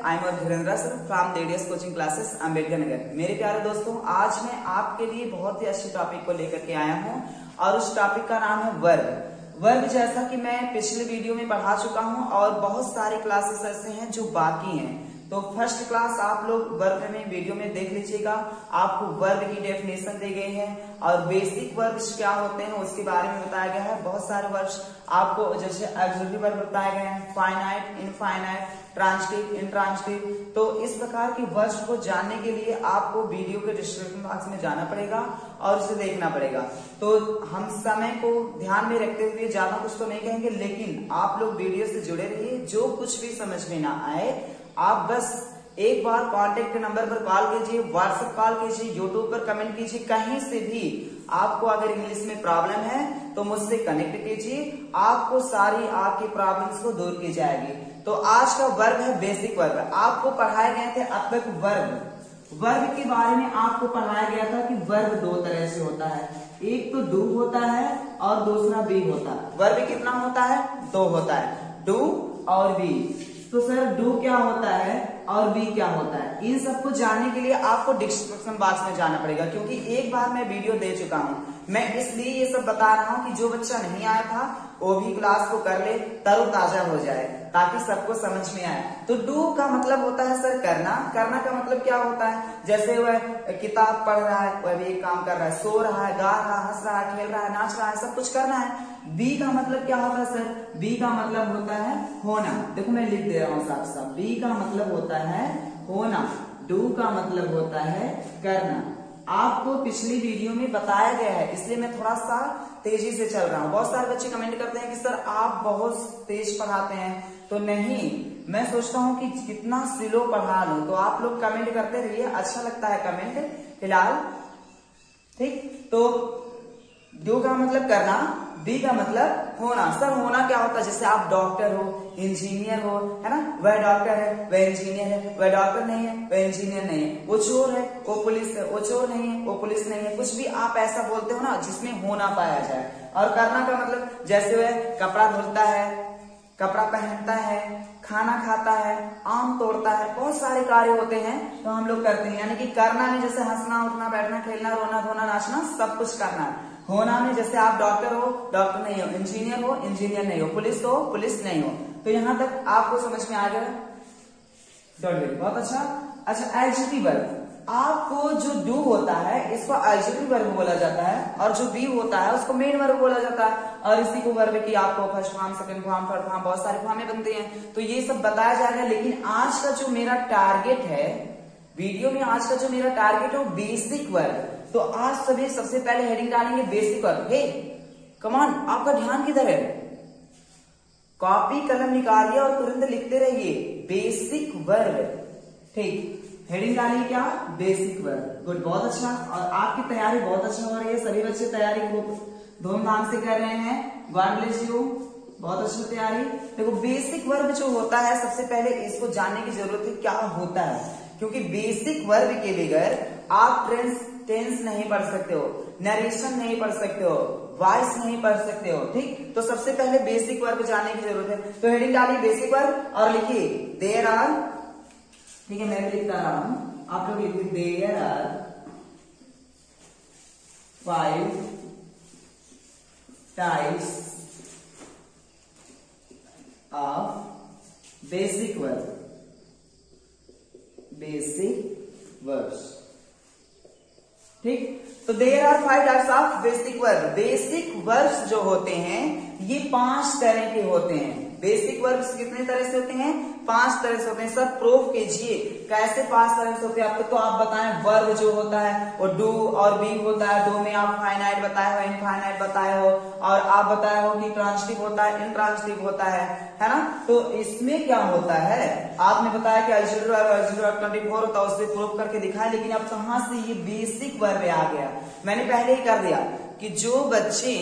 I am Dhirendra sir from DDS coaching classes Ambedkar Nagar. मेरे प्यारे दोस्तों, आज मैं आपके लिए बहुत ही अच्छे टॉपिक को लेकर के आया हूं और उस टॉपिक का नाम है वर्ग। वर्ग जैसा कि मैं पिछले वीडियो में पढ़ा चुका हूं और बहुत सारे क्लासेस ऐसे हैं जो बाकी हैं। तो फर्स्ट क्लास आप लोग वर्ग में वीडियो में देख लीजिएगा। आपको वर्ग की डेफिनेशन दी गई है और बेसिक वर्ग क्या होते हैं उसके बारे में बताया गया है। बहुत सारे वर्ग आपको जैसे ऑक्सिलरी वर्ग बताए गए हैं, फाइनाइट, इनफाइनाइट, ट्रांजिटिव, इंट्रांजिटिव। तो इस प्रकार के वर्ग को जानने के लिए आपको वीडियो के डिस्क्रिप्शन बॉक्स में जाना पड़ेगा और उसे देखना पड़ेगा। तो हम समय को ध्यान में रखते हुए ज्यादा कुछ तो नहीं कहेंगे, लेकिन आप लोग वीडियो से जुड़े रहिए। जो कुछ भी समझ में ना आए आप बस एक बार कांटेक्ट नंबर पर कॉल कीजिए, व्हाट्सएप कॉल कीजिए, यूट्यूब पर कमेंट कीजिए। कहीं से भी आपको अगर इंग्लिश में प्रॉब्लम है तो मुझसे कनेक्ट कीजिए, आपको सारी आपकी प्रॉब्लम्स को दूर की जाएगी। तो आज का वर्ग है बेसिक वर्ग। आपको पढ़ाए गए थे अब तक वर्ग के बारे में आपको पढ़ाया गया था कि वर्ग दो तरह से होता है, एक तो डू होता है और दूसरा बी होता है। वर्ग कितना होता है? दो होता है, डू और बी। तो सर डू क्या होता है और बी क्या होता है, इन सबको जानने के लिए आपको डिस्क्रिप्शन बॉक्स में जाना पड़ेगा, क्योंकि एक बार मैं वीडियो दे चुका हूं। मैं इसलिए ये सब बता रहा हूं कि जो बच्चा नहीं आया था वो भी क्लास को कर ले, तरोताजा हो जाए, ताकि सबको समझ में आए। तो डू का मतलब होता है सर करना। करना का मतलब क्या होता है? जैसे वह किताब पढ़ रहा है, वह भी एक काम कर रहा है, सो रहा है, गा रहा है, हंस रहा है, खेल रहा है, नाच रहा है, सब कुछ करना है। बी का मतलब क्या होता है सर? बी का मतलब होता है होना। देखो मैं लिख दे रहा हूं साफ साफ, बी का मतलब होता है होना, डू का मतलब होता है करना। आपको पिछली वीडियो में बताया गया है, इसलिए मैं थोड़ा सा तेजी से चल रहा हूं। बहुत सारे बच्चे कमेंट करते हैं कि सर आप बहुत तेज पढ़ाते हैं। तो नहीं, मैं सोचता हूं कि कितना स्लो पढ़ा लूं। तो आप लोग कमेंट करते रहिए, अच्छा लगता है कमेंट फिलहाल, ठीक। तो डू का मतलब करना, बी का मतलब होना। सर होना क्या होता है? जैसे आप डॉक्टर हो, इंजीनियर हो, है ना, वह डॉक्टर है, वह इंजीनियर है, वह डॉक्टर नहीं है, वह इंजीनियर नहीं है, वो चोर है, वो पुलिस है, वो चोर नहीं है, वो पुलिस नहीं है। कुछ भी आप ऐसा बोलते हो ना जिसमें होना पाया जाए। और करना का मतलब जैसे वह कपड़ा धुलता है, कपड़ा पहनता है, खाना खाता है, आम तोड़ता है, बहुत सारे कार्य होते हैं तो हम लोग करते हैं। यानी कि करना में जैसे हंसना, उठना, बैठना, खेलना, रोना, धोना, नाचना, सब कुछ करना है। होना में जैसे आप डॉक्टर हो, डॉक्टर नहीं हो, इंजीनियर हो, इंजीनियर नहीं हो, पुलिस हो, पुलिस नहीं हो। तो यहाँ तक आपको समझ में आ गया? बहुत अच्छा। एडजेक्टिव वर्ब, आपको जो डू होता है इसको एडजेक्टिव वर्ब बोला जाता है और जो बी होता है उसको मेन वर्ब बोला जाता है। और इसी को वर्ब की आपको first form, second form, third form, बहुत सारे फॉर्में बनते हैं। तो ये सब बताया जाएगा। लेकिन आज का जो मेरा टारगेट है वीडियो में, आज का जो मेरा टारगेट है वो बेसिक वर्ब। तो आज सभी सबसे पहले हेडिंग डालेंगे basic verb. Hey come on, आपका ध्यान किधर है? कॉपी कलम निकालिए और तुरंत लिखते रहिए बेसिक वर्ब, ठीक। हेडिंग डालिए क्या? Basic verb. गुड, बहुत अच्छा। और आपकी तैयारी बहुत अच्छा हो रही है, सभी बच्चे तैयारी खूब धूमधाम से कर रहे हैं। गॉड ब्लेस यू, बहुत अच्छी तैयारी। देखो बेसिक वर्ब जो होता है, सबसे पहले इसको जानने की जरूरत है क्या होता है, क्योंकि बेसिक वर्ब के बगैर आप टेंस नहीं पढ़ सकते हो, नरेशन नहीं पढ़ सकते हो, वॉइस नहीं पढ़ सकते हो, ठीक। तो सबसे पहले बेसिक वर्ब जानने की जरूरत है। तो हेडिंग डालिए बेसिक वर्ब और लिखिए देयर आर, ठीक है, मैं भी लिखता रहा हूं, आप लोग लिखिए there are 5 types of basic verb. Basic verbs, ठीक। तो there are 5 types of basic verb. Basic verbs जो होते हैं ये 5 तरह के होते हैं। बेसिक वर्ब्स कितने तरह से होते हैं? 5 तरह से होते हैं। सब प्रूफ कीजिए कैसे 5 तरह से होते हैं आपको। तो आप बताएं वर्ब जो होता है वो डू और बी होता है। डू में आप फाइनाइट बताए हो, इनफाइनाइट बताए हो, और आप बताए हो कि ट्रांजिटिव होता है, इंट्रांजिटिव होता है ना। तो इसमें क्या होता है, आपने बताया कि ऑक्सिलरी वर्ब 24 होता है, उससे प्रूफ करके दिखाया। लेकिन अब कहां से ये बेसिक वर्ब आ गया? मैंने पहले ही कर दिया कि जो बच्चे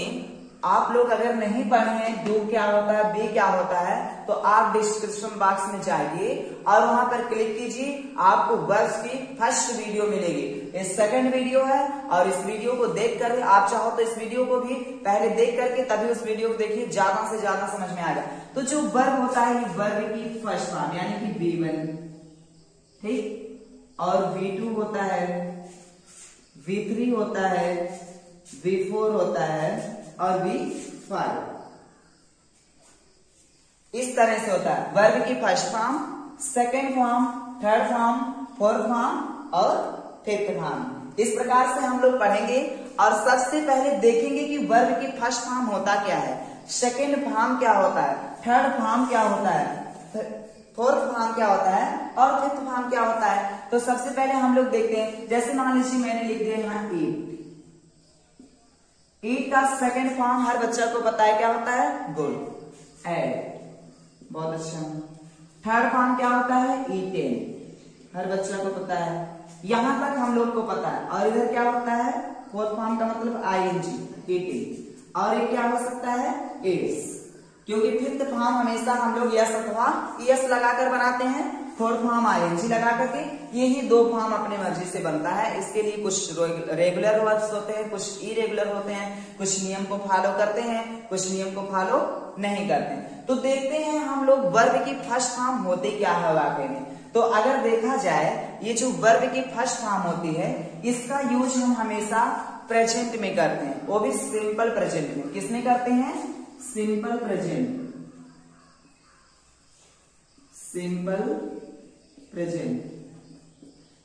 आप लोग अगर नहीं पढ़े हैं डू क्या होता है, बी क्या होता है, तो आप डिस्क्रिप्शन बॉक्स में जाइए और वहां पर क्लिक कीजिए। आपको वर्ब्स की फर्स्ट वीडियो मिलेगी, ये सेकंड वीडियो है। और इस वीडियो को देख कर आप चाहो तो इस वीडियो को भी पहले देख करके तभी उस वीडियो को देखिए, ज्यादा से ज्यादा समझ में आएगा। तो जो वर्ब होता है ये वर्ब की फर्स्ट फॉर्म यानी कि B1, ठीक, और V2 होता है, V3 होता है, V4 होता है और V5। इस तरह से होता है वर्ब की first form, second form, third form, fourth form और फिफ्थ फॉर्म। इस प्रकार से हम लोग पढ़ेंगे और सबसे पहले देखेंगे कि वर्ब की फर्स्ट फॉर्म होता क्या है, सेकेंड फॉर्म क्या होता है, थर्ड फॉर्म क्या होता है, फोर्थ फॉर्म क्या होता है और फिफ्थ फॉर्म क्या होता है। तो सबसे पहले हम लोग देखते हैं, जैसे मान लीजिए मैंने लिख दिया यहाँ ईट। ईट का सेकेंड फॉर्म हर बच्चा को पता है क्या होता है, गुड, एड, बहुत अच्छा। थर्ड फॉर्म क्या होता है, ईटेन, हर बच्चा को पता है, यहां तक हम लोग को पता है। और इधर क्या होता है, फोर्थ फॉर्म का मतलब आईएनजी, ईटिंग, और ये क्या हो सकता है, एट्स, क्योंकि फिफ्थ फॉर्म हमेशा हम लोग यस अथवा एस लगाकर बनाते हैं, फोर्थ फॉर्म आईएनजी लगा करके। यही दो फॉर्म अपने मर्जी से बनता है। इसके लिए कुछ रेगुलर वर्ड्स होते हैं, कुछ इरेगुलर होते हैं, कुछ नियम को फॉलो करते हैं, कुछ नियम को फॉलो नहीं करते हैं। तो देखते हैं हम लोग वर्ब की फर्स्ट फॉर्म होती क्या है वाकई में। तो अगर देखा जाए, ये जो वर्ब की फर्स्ट फॉर्म होती है, इसका यूज हम हमेशा प्रेजेंट में करते हैं, वो भी सिंपल प्रेजेंट में। किसमें करते हैं, सिंपल प्रेजेंट, सिंपल प्रेजेंट।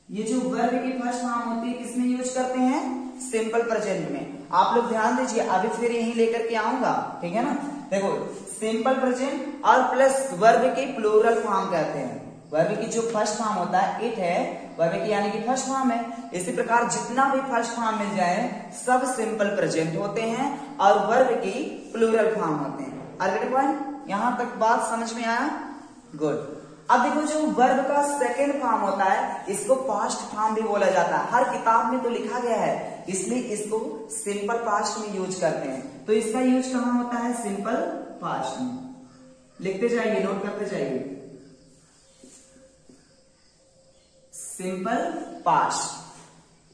ये जो वर्ब की फर्स्ट फॉर्म होती है किसमें यूज करते हैं, सिंपल प्रेजेंट में। आप लोग ध्यान दीजिए, अभी फिर यही लेकर के आऊंगा, ठीक है ना। देखो, सिंपल प्रेजेंट और प्लस वर्ब की प्लूरल फॉर्म कहते हैं। वर्ब की जो फर्स्ट फॉर्म होता है इट है, वर्ब की यानी कि फर्स्ट फॉर्म है। इसी प्रकार जितना भी फर्स्ट फॉर्म मिल जाए सब सिंपल प्रेजेंट होते हैं और वर्ब की प्लूरल फॉर्म होते हैं। अगले पॉइंट, यहां तक बात समझ में आया, गुड। अब देखो, जो वर्ब का सेकेंड फॉर्म होता है इसको पास्ट फॉर्म भी बोला जाता है। हर किताब में तो लिखा गया है, इसलिए इसको सिंपल पास्ट में यूज करते हैं। तो इसका यूज कहां होता है, सिंपल पास्ट में। लिखते जाइए, नोट करते जाइए, सिंपल पास्ट।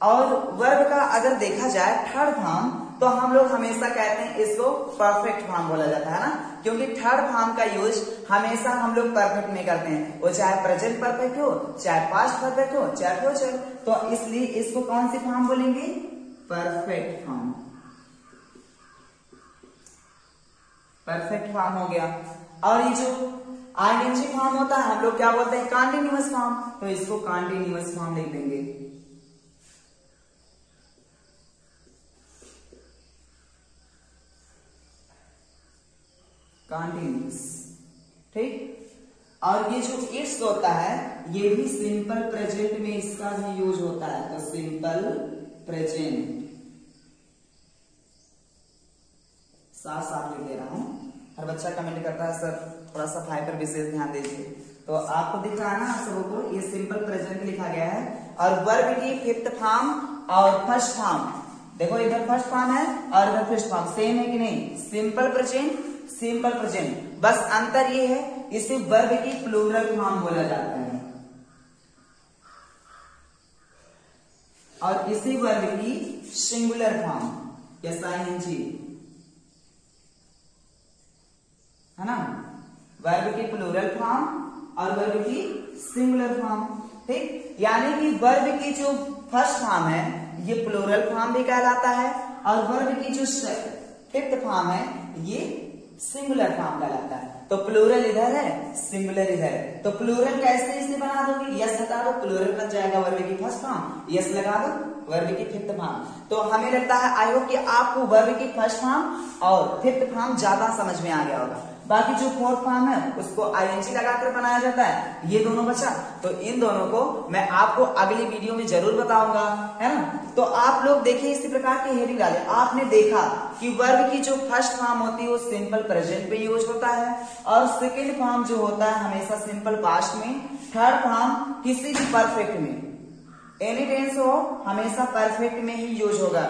और वर्ब का अगर देखा जाए थर्ड फॉर्म, तो हम लोग हमेशा कहते हैं इसको परफेक्ट फॉर्म बोला जाता है ना, क्योंकि थर्ड फॉर्म का यूज हमेशा हम लोग परफेक्ट में करते हैं, वो चाहे प्रेजेंट परफेक्ट हो, चाहे पास्ट परफेक्ट हो, चाहे फ्यूचर। तो इसलिए इसको कौन सी फॉर्म बोलेंगे, परफेक्ट फॉर्म, परफेक्ट फॉर्म हो गया। और ये जो आईएनजी फॉर्म होता है हम लोग क्या बोलते हैं, कॉन्टिन्यूअस फॉर्म, तो इसको कॉन्टिन्यूअस फॉर्म लिख देंगे। कॉन्टिन्यूअस, ठीक। और ये जो इट्स होता है ये भी सिंपल प्रेजेंट में इसका भी यूज होता है, तो सिंपल प्रेजेंट, साफ साफ लिख दे रहा हूं। हर बच्चा कमेंट करता है सर थोड़ा सा फाइव पर विशेष ध्यान दीजिए, तो आपको दिख रहा है ना सबको, ये सिंपल प्रेजेंट लिखा गया है। और वर्ब की फिफ्थ फॉर्म और फर्स्ट फॉर्म, देखो इधर फर्स्ट फॉर्म है और इधर फर्स्ट फॉर्म, सेम है कि नहीं, सिंपल प्रेजेंट, सिंपल प्रेजेंट। बस अंतर ये है, इसे वर्ब की प्लूरल फॉर्म बोला जाता है और इसी वर्ब की सिंगुलर फॉर्म, एसआईएनजी, है ना। वर्ब की प्लूरल फॉर्म और वर्ब की सिंगुलर फॉर्म, ठीक। यानी कि वर्ब की जो फर्स्ट फॉर्म है ये प्लूरल फॉर्म भी कहलाता है और वर्ब की जो फिफ्थ फॉर्म है ये सिंगुलर फॉर्म कहलाता है। तो प्लूरल इधर है, सिंगुलर इधर है, तो प्लूरल कैसे इसे बना दोगे, यस लगा दो, प्लूरल बन जाएगा वर्ब की फर्स्ट फॉर्म, यस लगा दो वर्ब की फिफ्थ फॉर्म। तो हमें लगता है आई होप कि आपको वर्ब की फर्स्ट फॉर्म और फिफ्थ फॉर्म ज्यादा समझ में आ गया होगा। बाकी जो फोर्थ फॉर्म है उसको आईएनजी लगाकर बनाया जाता है, ये दोनों बचा। तो इन दोनों को मैं आपको अगली वीडियो में जरूर बताऊंगा, है ना। तो आप लोग देखिए इसी प्रकार की हेडिंग डाले। आपने देखा कि वर्ब की जो फर्स्ट फॉर्म होती है वो सिंपल प्रेजेंट में यूज होता है और सेकेंड फॉर्म जो होता है हमेशा सिंपल पास्ट में, थर्ड फॉर्म किसी भी परफेक्ट में, एनी टेंस हो हमेशा परफेक्ट में ही यूज होगा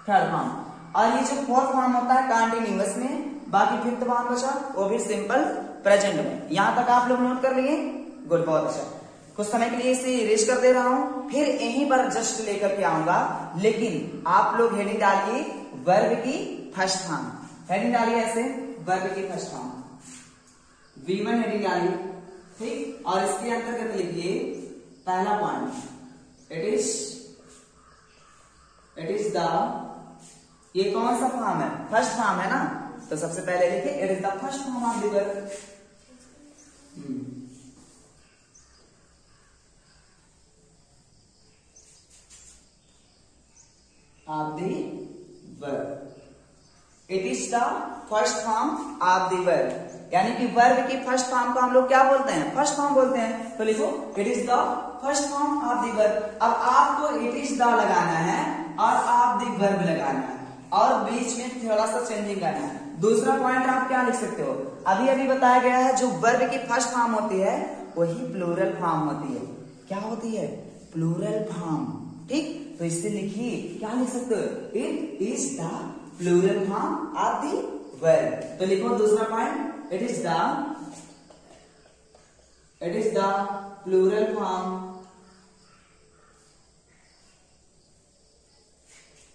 थर्ड फॉर्म। और ये जो फोर्थ फॉर्म होता है कंटिन्यूअस में, बाकी फिफ्थ फॉर्म बचा वो भी सिंपल प्रेजेंट में। यहां तक आप लोग नोट कर लिए, गुड, बहुत अच्छा। कुछ समय के लिए इसे इरेज कर दे रहा हूं, फिर यहीं पर जस्ट लेकर के आऊंगा, लेकिन आप लोग हेडिंग डालिए वर्ब की फर्स्ट फॉर्म, हेडिंग डालिए ऐसे वर्ब की फर्स्ट फॉर्म, V1 हेडिंग डालिए, ठीक। और इसके अंतर्गत लिखिए पहला पॉइंट, इट इज द, ये कौन सा फॉर्म है? फर्स्ट फॉर्म है ना, तो सबसे पहले लिखिए it is the first form of the verb. Of the verb, it is the first form of the verb, यानी कि वर्ब की फर्स्ट फॉर्म को हम लोग क्या बोलते हैं? फर्स्ट फॉर्म बोलते हैं। तो लिखो it is the first form of the verb. अब आपको इट इज द लगाना है और ऑफ द वर्ब लगाना है और बीच में थोड़ा सा चेंजिंग करना है। दूसरा पॉइंट आप क्या लिख सकते हो? अभी अभी बताया गया है जो वर्ब की फर्स्ट फॉर्म होती है वही प्लूरल फॉर्म होती है। क्या होती है? Plural form. ठीक, तो इससे लिखिए, क्या लिख सकते हो? It is the plural form of the verb. तो लिखो दूसरा point, it is the plural form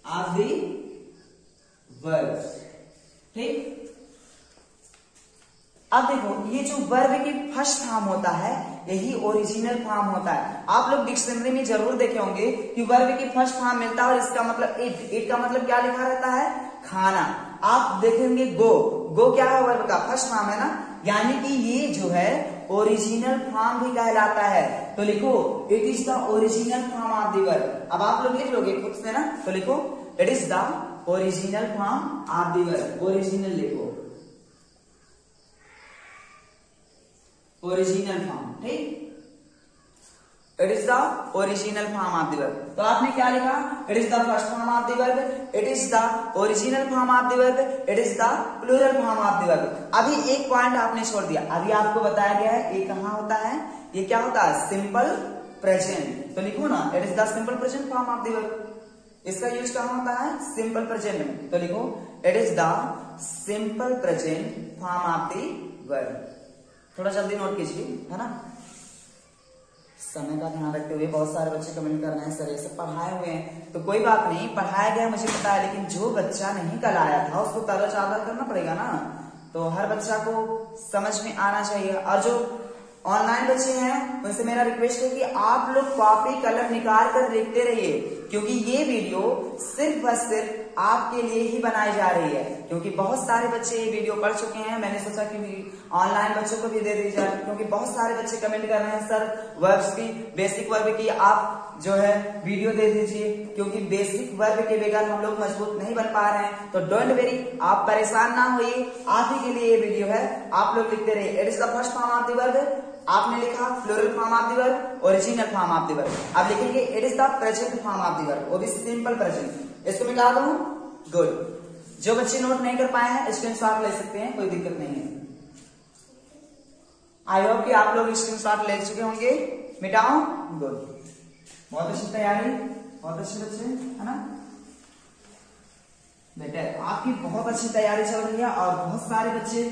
of the verb. ठीक, अब देखो ये जो वर्ब की फर्स्ट फॉर्म होता है यही ओरिजिनल फॉर्म होता है। आप लोग डिक्शनरी में जरूर देखे होंगे कि वर्ब की फर्स्ट फॉर्म मिलता है और इसका मतलब इट का मतलब क्या लिखा रहता है? खाना। आप देखेंगे गो क्या है? वर्ब का फर्स्ट फॉर्म है ना, यानी कि ये जो है ओरिजिनल फॉर्म भी कहलाता है। तो लिखो it is the original form of the verb. अब आप लोग लिख लोगे खुद से ना, तो लिखो it is the original form of the verb. Original लिखो, ओरिजिनल फॉर्म। ठीक, it is the original form of the verb. तो आपने क्या लिखा? It is the first form of the verb, it is the original form of the verb, it is the plural form of the verb. अभी एक point आपने छोड़ दिया। अभी आपको बताया गया है ये कहां होता है? ये क्या होता है? Simple present. तो लिखो ना it is the simple present form of the verb. इसका यूज कहां होता है? सिंपल प्रेजेंट में। तो लिखो it is the simple present form of the verb. थोड़ा जल्दी नोट कीजिए, है ना, समय का ध्यान रखते हुए। बहुत सारे बच्चे कमेंट कर रहे हैं सर ये सब पढ़ाए हुए हैं, तो कोई बात नहीं, पढ़ाया गया मुझे पता है, लेकिन जो बच्चा नहीं कल आया था उसको तरोताजा करना पड़ेगा ना। तो हर बच्चा को समझ में आना चाहिए। और जो ऑनलाइन बच्चे हैं उनसे मेरा रिक्वेस्ट है कि आप लोग कॉपी कलम निकाल कर लिखते रहिए, क्योंकि ये वीडियो सिर्फ और सिर्फ आपके लिए ही बनाई जा रही है। क्योंकि बहुत सारे बच्चे ये वीडियो पढ़ चुके हैं, मैंने सोचा कि ऑनलाइन बच्चों को भी दे दी जाए, क्योंकि बहुत सारे बच्चे कमेंट कर रहे हैं सर वर्ब्स की, बेसिक वर्ब की आप जो है वीडियो दे दीजिए, क्योंकि बेसिक वर्ब के बगैर हम लोग मजबूत नहीं बन पा रहे हैं। तो डोंट वेरी, आप परेशान ना होइए, आप ही के लिए ये वीडियो है। आप लोग लिखते रहिए it is the first form of the verb. आपने लिखा plural form of the verb, original form of the verb. अब लिखेंगे it is the present form of the verb, वो भी सिंपल प्रेजेंट। इसको मिटा दूं? गुड। जो बच्चे नोट नहीं कर पाए हैं स्क्रीनशॉट ले सकते हैं, कोई दिक्कत नहीं है। आई होप कि आप लोग स्क्रीनशॉट ले चुके होंगे। मिटाओ? गुड, बहुत अच्छी तैयारी, बहुत अच्छे बच्चे, है ना बेटा, आपकी बहुत अच्छी तैयारी चल रही है और बहुत सारे बच्चे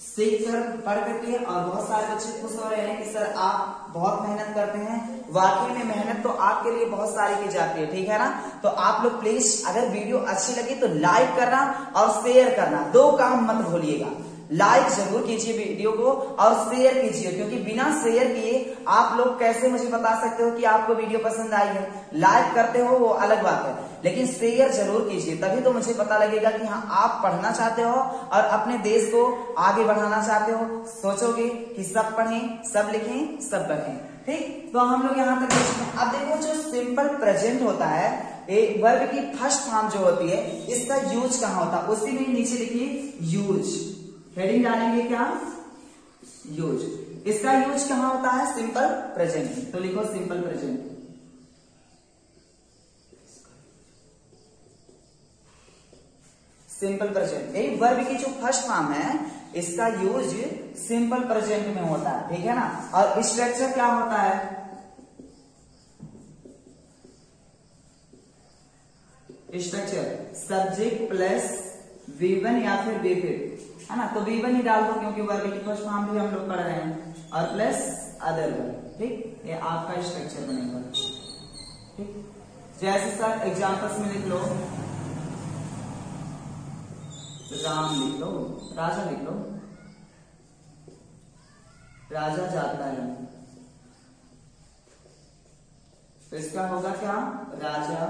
सीख कर पढ़ करके, और बहुत सारे बच्चे खुश हो रहे हैं कि सर आप बहुत मेहनत करते हैं। वाकई में मेहनत तो आपके लिए बहुत सारी की जाती है, ठीक है ना। तो आप लोग प्लीज अगर वीडियो अच्छी लगी तो लाइक करना और शेयर करना, दो काम मत भूलिएगा। लाइक जरूर कीजिए वीडियो को और शेयर कीजिए, क्योंकि बिना शेयर किए आप लोग कैसे मुझे बता सकते हो कि आपको वीडियो पसंद आई है। लाइक करते हो वो अलग बात है, लेकिन शेयर जरूर कीजिए, तभी तो मुझे पता लगेगा कि हाँ आप पढ़ना चाहते हो और अपने देश को आगे बढ़ाना चाहते हो। सोचोगे कि सब पढ़ें, सब लिखें, सब पढ़ें। ठीक, तो हम लोग यहाँ तक देखते हैं। अब देखो जो सिंपल प्रेजेंट होता है, वर्ब की फर्स्ट फॉर्म जो होती है, इसका यूज कहाँ होता है? उसी में नीचे लिखिए यूज, हेडिंग डालेंगे क्या? यूज। इसका यूज कहाँ होता है? Simple present. तो लिखो सिंपल प्रेजेंट। सिंपल प्रेजेंट, यही वर्ब की जो फर्स्ट फॉर्म है इसका यूज सिंपल प्रेजेंट में होता है, ठीक है ना। और स्ट्रक्चर क्या होता है? स्ट्रक्चर सब्जेक्ट प्लस V1 या फिर V5, है ना। तो V1 ही डाल दो, क्योंकि वर्ब की फर्स्ट फॉर्म भी हम लोग पढ़ रहे हैं, और प्लस अदर वर्ब। ठीक, ये आपका स्ट्रक्चर बनेगा। ठीक, जैसे सर एग्जांपल्स में लिख लो, राम लिख लो, राजा लिख लो, राजा जाता है, तो इसका होगा क्या, राजा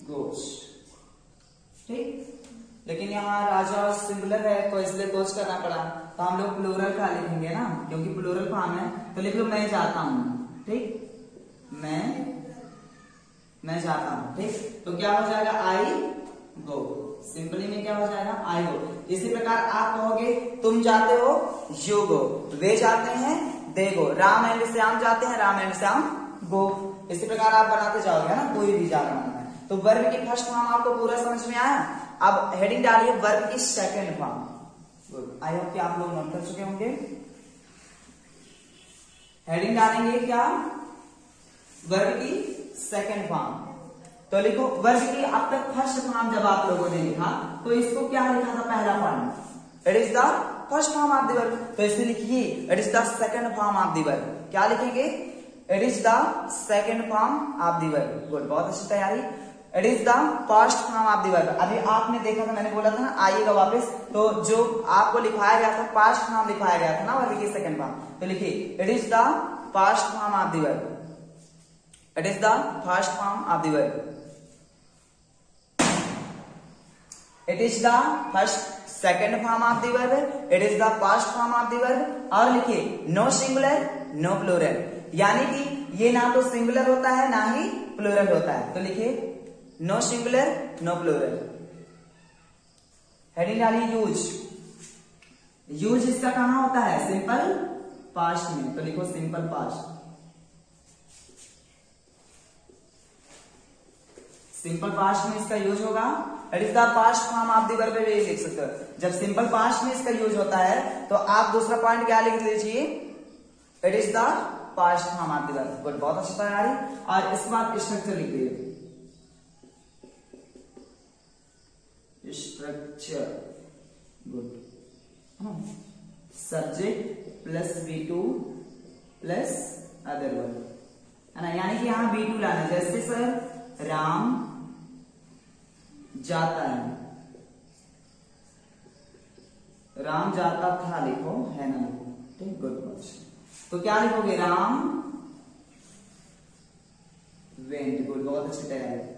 गोच। ठीक, लेकिन यहाँ राजा सिंगुलर है तो इसलिए गोच करना पड़ा, तो हम लोग प्लूरल का लिखेंगे ना, क्योंकि प्लूरल फॉर्म है। तो लिख लो मैं जाता हूँ। ठीक, मैं जाता हूँ। ठीक, तो क्या हो जाएगा, आई गो। सिंपली में क्या हो जाएगा, आई गो। इसी प्रकार आप कहोगे तुम जाते हो, यू गो। वे जाते हैं, दे गो। राम एंड श्याम जाते हैं, राम एंड श्याम गो। इसी प्रकार आप बनाते जाओगे ना, कोई भी जाना है। तो वर्ब की फर्स्ट फॉर्म आपको पूरा समझ में आया। अब हेडिंग डालिए वर्ब की second form. Good, I hope कि आप लोग नोट कर चुके होंगे। हेडिंग डालेंगे क्या, वर्ब की सेकंड फॉर्म। तो लिखो वर्ब की अब तक फर्स्ट फॉर्म जब आप लोगों ने लिखा तो इसको क्या लिखा था, पहला form. It is the first form of the verb. तो इसे लिखिए it is the second form of the verb. क्या लिखेंगे, it is the second form of the verb. Good, बहुत अच्छी तैयारी। It is the first form of the verb. अभी आपने देखा था, मैंने बोला था ना आइएगा वापस, तो जो आपको लिखाया गया था पास्ट फॉर्म लिखाया गया था ना वर्ब की सेकंड फॉर्म। तो लिखिए it is the first form of the verb. It is the first form of the verb. It is the first second form of the verb. It is the first form of the verb. और लिखिए no singular no plural, यानी कि ये ना तो singular होता है ना ही प्लूरल होता है। तो लिखिए no singular no plural. Heading डालिए यूज। यूज इसका कहां होता है, सिंपल पास्ट में। तो लिखो सिंपल पास्ट। सिंपल पास्ट में इसका यूज होगा। It is the past form of the verb पे भी लिख सकते हो। जब सिंपल पास्ट में इसका यूज होता है तो आप दूसरा पॉइंट क्या लिख लीजिए, it is the past form of the verb. Good, बहुत अच्छा तैयारी। और इसके बाद स्ट्रक्चर लिख दीजिए, structure. Good, subject plus V2 plus other verb, है ना, यानी कि यहां V2 लाना। जैसे सर राम जाता है, राम जाता था लिखो, है ना, लिखो। ठीक, गुड। तो क्या लिखोगे, राम वेंट। गुड, बहुत अच्छी तैयारी।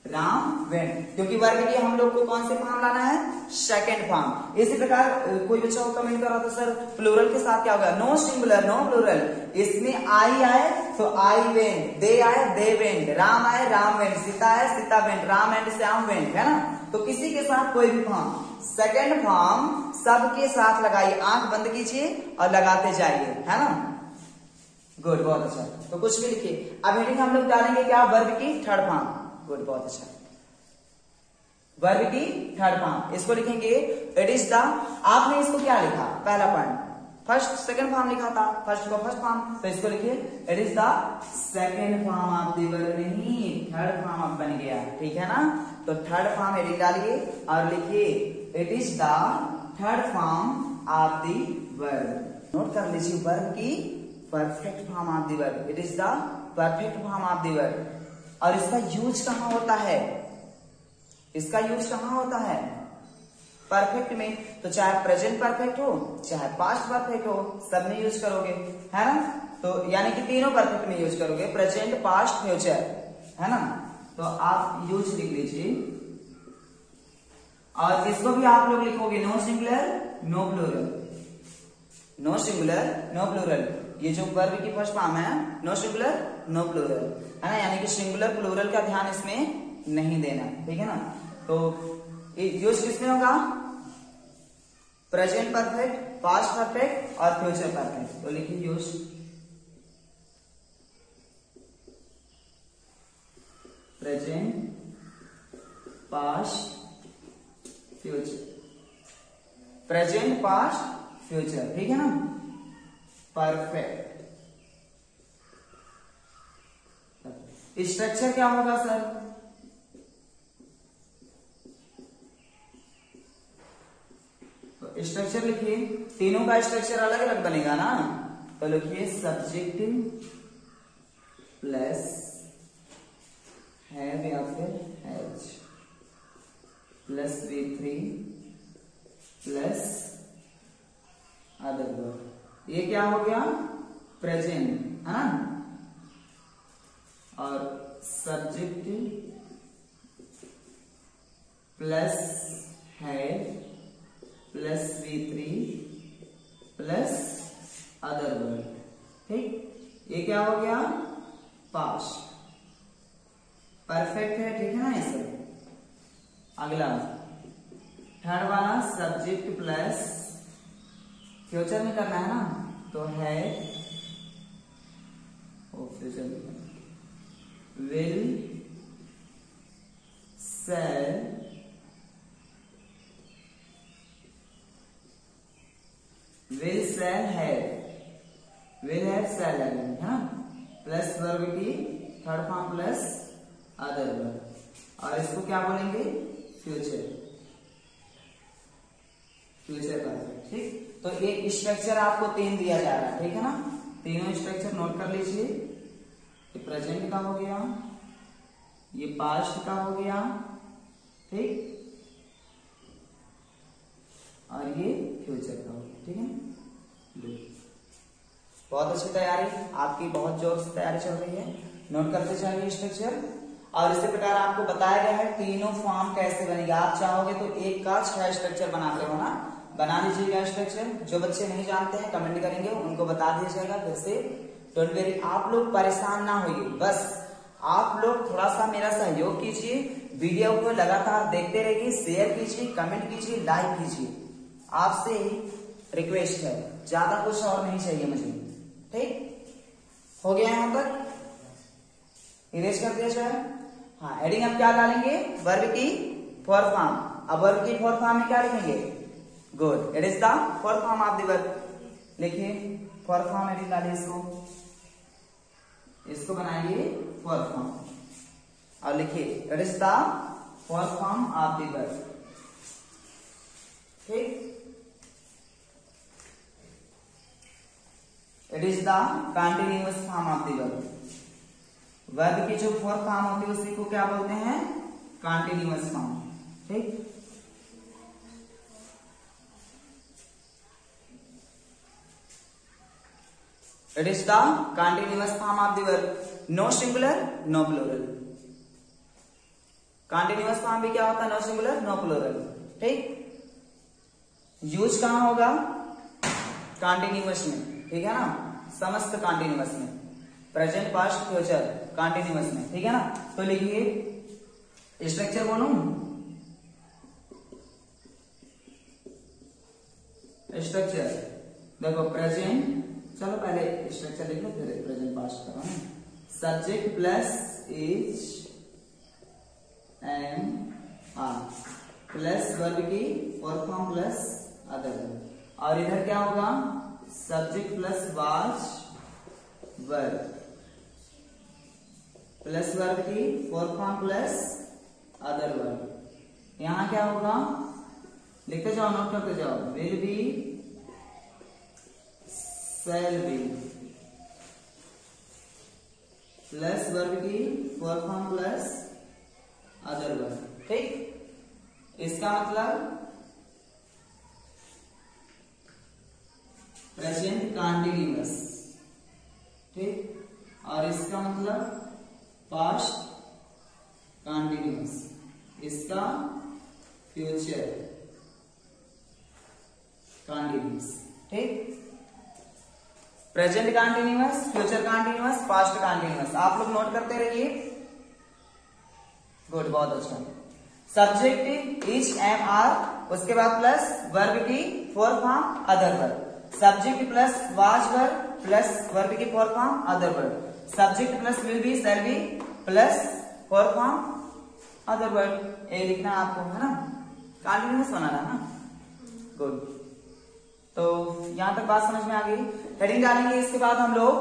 राम वेंट, क्योंकि वर्ब के हम लोग को कौन से फॉर्म लाना है, सेकंड फॉर्म। इसी प्रकार कोई बच्चा को कमेंट कर रहा था सर प्लूरल के साथ क्या होगा, नो सिंगुलर नो प्लूरल। इसमें आई आए तो आई वेंट, दे आए दे वेंट, राम आए राम वेंट, सीता आए Sita went, Ram and Shyam went, है ना। तो किसी के साथ कोई भी फॉर्म, सेकंड फॉर्म सबके साथ लगाइए। आंख बंद कीजिए और लगाते जाइए, है ना। गुड, बहुत अच्छा। तो कुछ भी लिखिए। अब हेडिंग हम लोग डालेंगे क्या, वर्ब की थर्ड फॉर्म। गुड, बहुत अच्छा। वर्ब की थर्ड फॉर्म, इसको लिखेंगे इट इज द। आपने इसको क्या लिखा, पहला पॉइंट फर्स्ट सेकंड फॉर्म लिखा था, फर्स्ट को फर्स्ट फॉर्म। तो इसको लिखिए it is the second form of the verb, नहीं थर्ड फॉर्म ऑफ बन गया। ठीक है ना। तो थर्ड फॉर्म हेडिंग डालिए और लिखिए it is the third form of the verb. Note कर लीजिए वर्ब की perfect form of the verb. It is the perfect form of the verb. और इसका यूज कहां होता है, इसका यूज कहां होता है, परफेक्ट में। तो चाहे प्रेजेंट परफेक्ट हो चाहे पास्ट परफेक्ट हो, सब में यूज करोगे, है ना। तो यानी कि तीनों परफेक्ट में यूज करोगे, प्रेजेंट पास्ट फ्यूचर, है ना। तो आप यूज लिख लीजिए। और इसको भी आप लोग लिखोगे no singular no plural. No singular no plural, ये जो वर्ब की फर्स्ट फॉर्म है, नो सिंगुलर नो प्लूरल, है ना। यानी कि सिंगुलर प्लूरल का ध्यान इसमें नहीं देना, ठीक है ना। तो यूज किसमें होगा, प्रेजेंट परफेक्ट, पास्ट परफेक्ट और फ्यूचर परफेक्ट। तो लिखिए use present past future, present past future, ठीक है ना। परफेक्ट। स्ट्रक्चर क्या होगा सर, तो स्ट्रक्चर लिखिए, तीनों का स्ट्रक्चर अलग अलग बनेगा ना। तो लिखिए सब्जेक्ट प्लस हैव या फिर has plus V3 plus other verb. ये क्या हो गया, प्रेजेंट है ना, और subject plus head plus V3 plus other word. ठीक, ये क्या हो गया, पास्ट परफेक्ट है। ठीक है ना, ये सब। अगला थर्ड वाला सब्जेक्ट प्लस फ्यूचर में करना है ना, तो है फ्यूचर में विल सेल है, विल हैव सेल लगेंगे, है ना, प्लस वर्ब की third form plus other verb, और इसको क्या बोलेंगे, फ्यूचर, फ्यूचर परफेक्ट। ठीक, तो एक स्ट्रक्चर आपको 3 दिया जा रहा है। ठीक है ना, तीनों स्ट्रक्चर नोट कर लीजिए। ये प्रेजेंट का हो गया, ये पास्ट का हो गया, ठीक, और ये फ्यूचर का हो गया। ठीक है, बहुत अच्छी तैयारी आपकी, बहुत जोर से तैयारी चल रही है। नोट करते जाइए स्ट्रक्चर। और इसी प्रकार आपको बताया गया है तीनों फॉर्म कैसे बनेगा। आप चाहोगे तो एक का 6 स्ट्रक्चर बनाते हो ना, बना लीजिएगा स्ट्रक्चर। जो बच्चे नहीं जानते हैं कमेंट करेंगे, उनको बता दिया जाएगा फिर से। डोंट वेरी, आप लोग परेशान ना होइए, बस आप लोग थोड़ा सा मेरा सहयोग कीजिए, वीडियो को लगातार देखते रहिए, शेयर कीजिए, कमेंट कीजिए, लाइक कीजिए। आपसे ही रिक्वेस्ट है, ज्यादा कुछ और नहीं चाहिए मुझे। ठीक, हो गया यहां तक, इरेज कर दिया जाए। हाँ, एडिंग अब क्या डालेंगे, वर्ब की फोर्थ फॉर्म। अब वर्ब की फोर्थ फॉर्म में क्या लिखेंगे, good, it is the fourth form of the verb. लिखिए फोर्थ फॉर्म, एडिंग डालिए, इसको बनाइए फोर्थ फॉर्म, और लिखिए it is the fourth form of the verb. ठीक, it is the continuous form of the verb. Verb की जो fourth form होती है उसी को क्या बोलते हैं, कंटिन्यूअस फॉर्म। ठीक, it is the continuous form of the verb. No singular no plural. Continuous form भी क्या होता है, नो सिंगुलर नो प्लूरल। ठीक, यूज कहां होगा, कंटिन्यूअस में। ठीक है ना, समस्त कंटिन्यूअस में, प्रेजेंट पास्ट फ्यूचर कंटिन्यूअस में। ठीक है ना, तो लिखिए स्ट्रक्चर बोलूं, स्ट्रक्चर देखो प्रेजेंट, चलो पहले स्ट्रक्चर लिख लो फिर प्रेजेंट पास्ट करो। Subject plus is am are plus verb की fourth form plus other verb, और इधर क्या होगा, subject plus was verb plus verb की fourth form plus other verb. यहां क्या होगा, लिखते जाओ, नोट करते जाओ, will be shall be plus verb की fourth form plus other verb. ठीक, इसका मतलब प्रेजेंट कंटिन्यूअस। ठीक, और इसका मतलब पास्ट कंटिन्यूअस, इसका फ्यूचर कंटिन्यूअस। ठीक, present continuous, future continuous, past continuous. आप लोग नोट करते रहिए। गुड, बहुत अच्छा। सब्जेक्ट इज एम आर, उसके बाद प्लस वर्ब की fourth form other verb, subject plus was verb plus verb की fourth form other verb, subject plus will be shall be plus fourth form other verb. ये लिखना आपको, है ना, continuous बनाना है ना। गुड, तो यहां तक बात समझ में आ गई। हेडिंग डालेंगे, इसके बाद हम लोग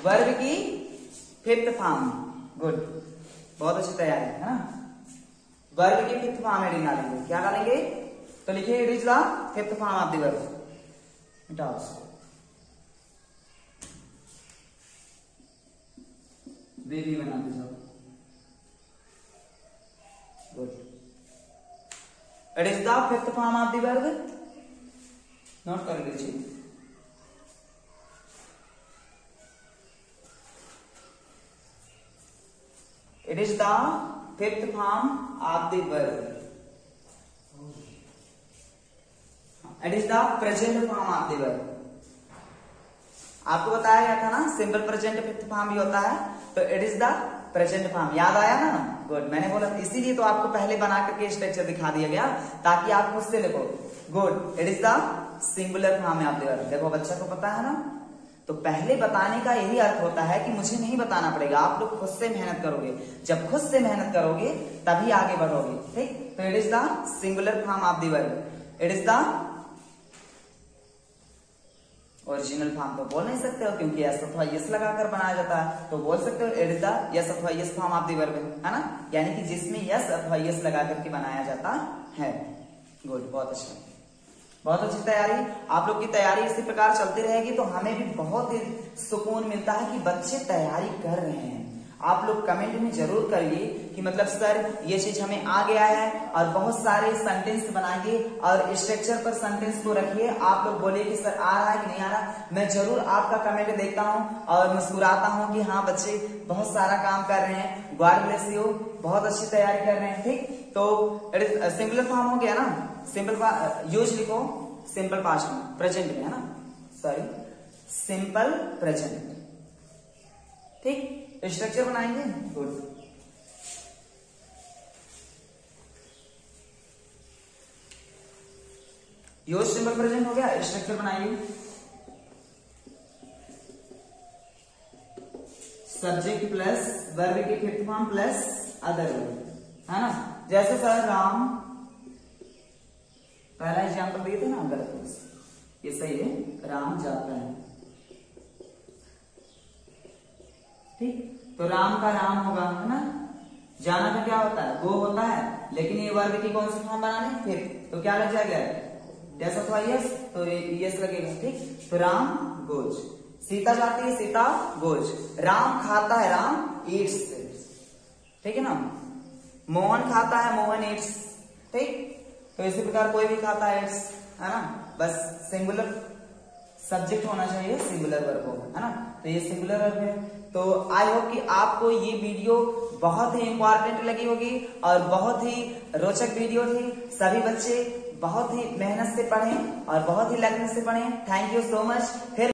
वर्ब की फिफ्थ फॉर्म। गुड, बहुत अच्छी तैयारी है ना। वर्ब की फिफ्थ फॉर्म हेडिंग डालेंगे, क्या डालेंगे, तो लिखिए it is the fifth form of the verb. मिटाओ, बेबी बनाते जाओ। Good, it is the fifth form of the verb. Note कर लीजिए। It is the fifth form of the verb. It is the present form of the verb. आपको बताया गया था ना सिंपल प्रेजेंट फिफ्थ फॉर्म भी होता है, तो it is the present form. याद आया ना? गुड। मैंने बोला इसीलिए तो आपको पहले बना करके स्ट्रक्चर दिखा दिया गया ताकि आप खुद से लिखो। Good. It is the singular form of the verb. देखो बच्चा को पता है ना, तो पहले बताने का यही अर्थ होता है कि मुझे नहीं बताना पड़ेगा, आप लोग खुद से मेहनत करोगे। जब खुद से मेहनत करोगे तभी आगे बढ़ोगे। ठीक, तो it is the singular form of the verb. It is the original form तो बोल नहीं सकते हो क्योंकि यस अथवा यस लगाकर बनाया जाता है, तो बोल सकते हो इट इज द यस अथवा yes form of the verb, है ना, यानी कि जिसमें यस अथवा यस लगा करके बनाया जाता है। गुड, बहुत अच्छा, बहुत अच्छी तैयारी। आप लोग की तैयारी इसी प्रकार चलती रहेगी तो हमें भी बहुत ही सुकून मिलता है कि बच्चे तैयारी कर रहे हैं। आप लोग कमेंट में जरूर करिए कि मतलब सर ये चीज हमें आ गया है, और बहुत सारे सेंटेंस बनाइए और स्ट्रक्चर पर सेंटेंस को रखिए। आप लोग बोलिए कि सर आ रहा है कि नहीं आ रहा। मैं जरूर आपका कमेंट देखता हूं और मुस्कुराता हूं कि हाँ बच्चे बहुत सारा काम कर रहे हैं। गॉड ब्लेस यू, बहुत अच्छी तैयारी कर रहे हैं। ठीक, तो इट इज सिंपल फॉर्म हो गया ना। सिंपल यूज लिखो सिंपल पास्ट में, प्रेजेंट में, है ना, सॉरी सिंपल प्रेजेंट। ठीक, स्ट्रक्चर बनाएंगे। गुड, यूज सिंपल प्रेजेंट हो गया। स्ट्रक्चर बनाएंगे सब्जेक्ट प्लस वर्ब की fifth form plus other verb, है ना। जैसे सर राम, पहला एग्जाम्पल दिए थे ना, गलत, ये सही है, राम जाता है। ठीक, तो राम का राम होगा, है ना। जाना का क्या होता है, गो होता है, लेकिन ये वर्ब की कौन सी फॉर्म बनाने, फिर, तो क्या लग जाएगा, यस अथवा यस, तो यस लगेगा। ठीक, तो राम गोज। सीता जाती है, सीता गोज। राम खाता है, राम ईट्स। ठीक है ना। मोहन खाता है, मोहन ईट्स। ठीक, तो इसी प्रकार कोई भी खाता है, ईट्स, है ना। बस सिंगुलर सब्जेक्ट होना चाहिए, सिंगुलर वर्ब होगा, है ना। तो ये सिंगुलर वर्ब है। तो आई होप कि आपको ये वीडियो बहुत ही इंपॉर्टेंट लगी होगी और बहुत ही रोचक वीडियो थी। सभी बच्चे बहुत ही मेहनत से पढ़ें और बहुत ही लगन से पढ़ें। Thank you so much. फिर